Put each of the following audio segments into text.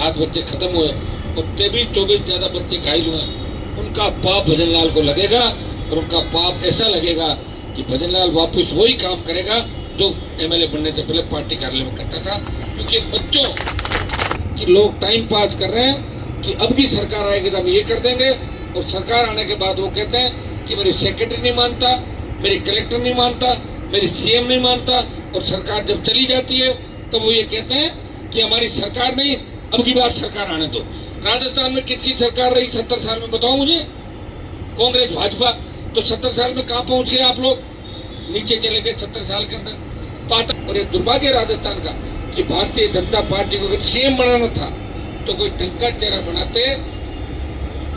7 बच्चे खत्म हुए और 23-24 ज्यादा बच्चे घायल हुए। उनका पाप भजनलाल को लगेगा और उनका पाप ऐसा लगेगा कि भजनलाल वापस वही काम करेगा जो एमएलए बनने से पहले पार्टी कार्यालय में करता था। क्योंकि बच्चों कि लोग टाइम पास कर रहे हैं कि अब की सरकार आएगी तो हम ये कर देंगे, और सरकार आने के बाद वो कहते हैं कि मेरी सेक्रेटरी नहीं मानता, मेरी कलेक्टर नहीं मानता, मेरी सीएम नहीं मानता, और सरकार जब चली जाती है तो वो ये कहते हैं कि हमारी सरकार नहीं, अब की बार सरकार आने दो। राजस्थान में किसकी सरकार रही 70 साल में, बताओ मुझे? कांग्रेस भाजपा। तो 70 साल में कहाँ पहुंच गए आप लोग? नीचे चले गए 70 साल के अंदर। पाता और ये दुर्भाग्य राजस्थान का कि भारतीय जनता पार्टी को अगर सीएम बनाना था तो कोई ढंग का चेहरा बनाते।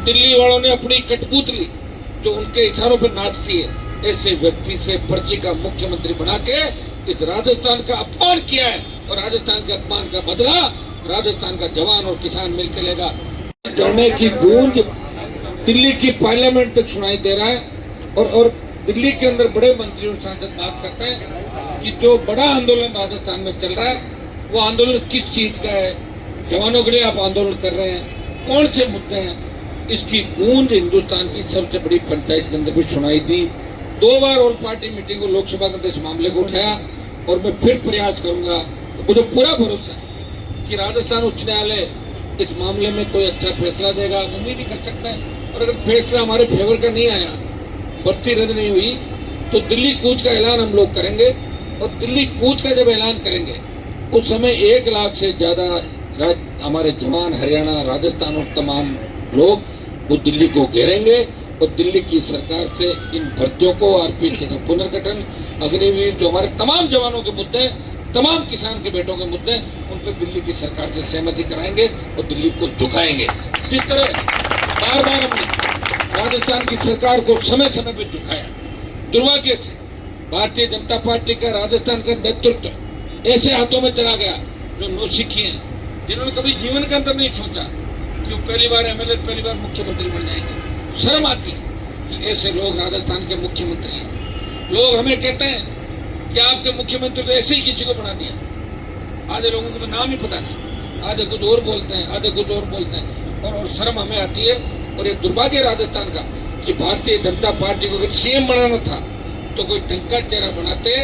दिल्ली वालों ने अपनी कठपुतली जो उनके इशारों पर नाचती है, ऐसे व्यक्ति से पर्ची का मुख्यमंत्री बना के इस राजस्थान का अपमान किया है, और राजस्थान के अपमान का बदला राजस्थान का जवान और किसान मिलकर लेगा। धरने की गूंज दिल्ली की पार्लियामेंट तक सुनाई दे रहा है, और दिल्ली के अंदर बड़े मंत्री और सांसद बात करते हैं कि जो बड़ा आंदोलन राजस्थान में चल रहा है वो आंदोलन किस चीज का है, जवानों के लिए आप आंदोलन कर रहे हैं, कौन से मुद्दे हैं, इसकी गूंज हिंदुस्तान की सबसे बड़ी पंचायत के अंदर भी सुनाई दी। 2 बार ऑल पार्टी मीटिंग को लोकसभा के अंदर इस मामले को उठाया, और मैं फिर प्रयास करूंगा। मुझे पूरा भरोसा है कि राजस्थान उच्च न्यायालय इस मामले में कोई अच्छा फैसला देगा, उम्मीद ही कर सकते हैं। और अगर फैसला हमारे फेवर का नहीं आया, भर्ती रद्द नहीं हुई, तो दिल्ली कूच का ऐलान हम लोग करेंगे, और दिल्ली कूच का जब ऐलान करेंगे उस समय 1 लाख से ज्यादा हमारे जवान हरियाणा, राजस्थान और तमाम लोग वो दिल्ली को घेरेंगे, और दिल्ली की सरकार से इन भर्तियों को, आरपीसी का पुनर्गठन, अग्निवीर, जो हमारे तमाम जवानों के मुद्दे, तमाम किसान के बेटों के मुद्दे, उन पर दिल्ली की सरकार से सहमति कराएंगे और दिल्ली को झुकाएंगे। जिस तरह बार बार हमने राजस्थान की सरकार को समय समय पर झुकाया, दुर्भाग्य से भारतीय जनता पार्टी का राजस्थान का नेतृत्व ऐसे हाथों में चला गया जो नौसिखी हैं, जिन्होंने कभी जीवन के अंदर नहीं सोचा कि वो पहली बार एमएलए, पहली बार मुख्यमंत्री बन जाएंगे। शर्म आती है कि ऐसे लोग राजस्थान के मुख्यमंत्री हैं। लोग हमें कहते हैं कि आपके मुख्यमंत्री को ऐसे ही किसी को बना दिया। आधे लोगों को तो नाम ही पता नहीं, आधे कुछ और बोलते हैं, आधे कुछ और बोलते हैं, और शर्म हमें आती है। और ये दुर्भाग्य राजस्थान का कि भारतीय जनता पार्टी को अगर सीएम बनाना था तो कोई ढंग का चेहरा बनाते।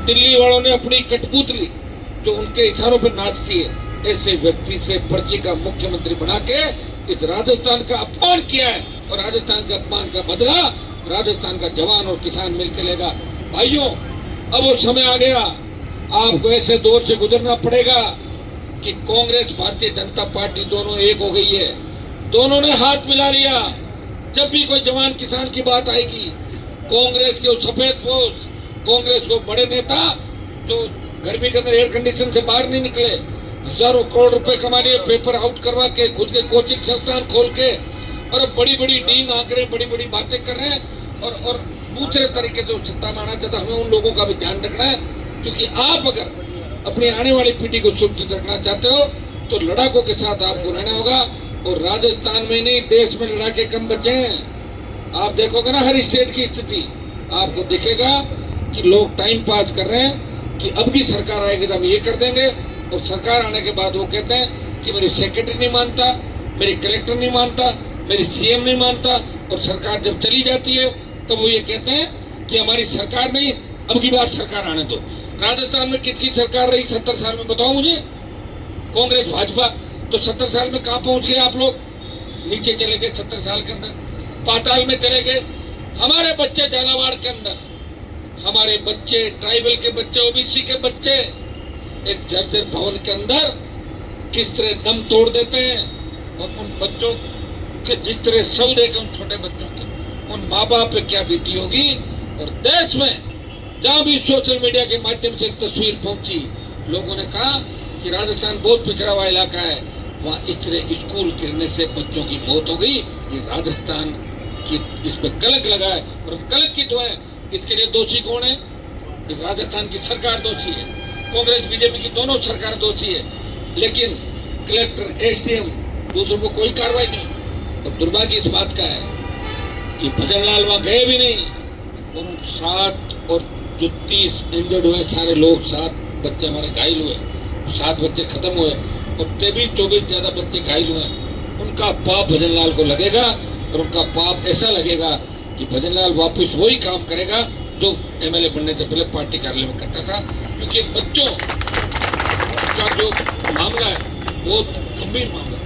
दिल्ली वालों ने अपनी कठपुतली जो उनके इशारों पर नाचती है, ऐसे व्यक्ति से पर्ची का मुख्यमंत्री बना के इस राजस्थान का अपमान किया है, और राजस्थान के अपमान का बदला राजस्थान का जवान और किसान मिलकर लेगा। भाइयों, अब वो समय आ गया, आपको ऐसे दौर से गुजरना पड़ेगा कि कांग्रेस, भारतीय जनता पार्टी दोनों एक हो गई है, दोनों ने हाथ मिला लिया। जब भी कोई जवान किसान की बात आएगी, कांग्रेस के सफेद पोश, कांग्रेस को बड़े नेता जो गर्मी के अंदर एयर कंडीशन से बाहर नहीं निकले, हजारों करोड़ रुपए कमा लिए पेपर आउट करवा के, खुद के कोचिंग संस्थान खोल के, और बड़ी बड़ी डींग आंक रहे, बड़ी बड़ी बातें कर रहे हैं, और दूसरे तरीके से सत्ता में आना चाहता। हमें उन लोगों का भी ध्यान रखना है, क्योंकि आप अगर अपनी आने वाली पीढ़ी को सुरक्षित रखना चाहते हो तो लड़ाकों के साथ आपको रहना होगा। और राजस्थान में नहीं, देश में लड़ाके कम बचे हैं। आप देखोगे ना हर स्टेट की स्थिति, आपको दिखेगा कि लोग टाइम पास कर रहे हैं कि अब की सरकार आएगी तो हम ये कर देंगे, और सरकार आने के बाद वो कहते हैं कि मेरी सेक्रेटरी नहीं मानता, मेरी कलेक्टर नहीं मानता, मेरी सीएम नहीं मानता, और सरकार जब चली जाती है तो वो ये कहते हैं कि हमारी सरकार नहीं, अब की बार सरकार आने दो। राजस्थान में किसकी सरकार रही 70 साल में, बताओ मुझे? कांग्रेस भाजपा। तो 70 साल में कहाँ पहुंच गए आप लोग? नीचे चले गए 70 साल के अंदर, पाताल में चले गए। हमारे बच्चे झालावाड़ के अंदर, हमारे बच्चे, ट्राइबल के बच्चे, ओबीसी के बच्चे एक जर्जर भवन के अंदर किस तरह दम तोड़ देते हैं, और उन बच्चों के जिस तरह शव देखे, उन छोटे बच्चों के, उन माँ बाप पे क्या बीती होगी। और देश में जहां भी सोशल मीडिया के माध्यम से तस्वीर पहुंची, लोगों ने कहा कि राजस्थान बहुत पिछड़ा हुआ इलाका है, वहां इस तरह स्कूल गिरने से बच्चों की मौत हो गई। ये राजस्थान की इस पर कलंक लगा है, और हम कलंक की तो है। इसके लिए दोषी कौन है? इस राजस्थान की सरकार दोषी है, कांग्रेस बीजेपी की दोनों सरकार दोषी है, लेकिन कलेक्टर, एसडीएम, दूसरों को कोई कार्रवाई नहीं। और दुर्भाग्य इस बात का है कि भजनलाल वहां गए भी नहीं, और 7 और जो 30 इंजर्ड हुए सारे लोग, 7 बच्चे हमारे घायल हुए, 7 बच्चे खत्म हुए, उत्ते भी 24 ज्यादा बच्चे घायल हुए, उनका पाप भजनलाल को लगेगा और उनका पाप ऐसा लगेगा कि भजनलाल वापस वही काम करेगा जो एमएलए बनने से पहले पार्टी कार्यालय में करता था। क्योंकि बच्चों का जो मामला है बहुत गंभीर मामला है।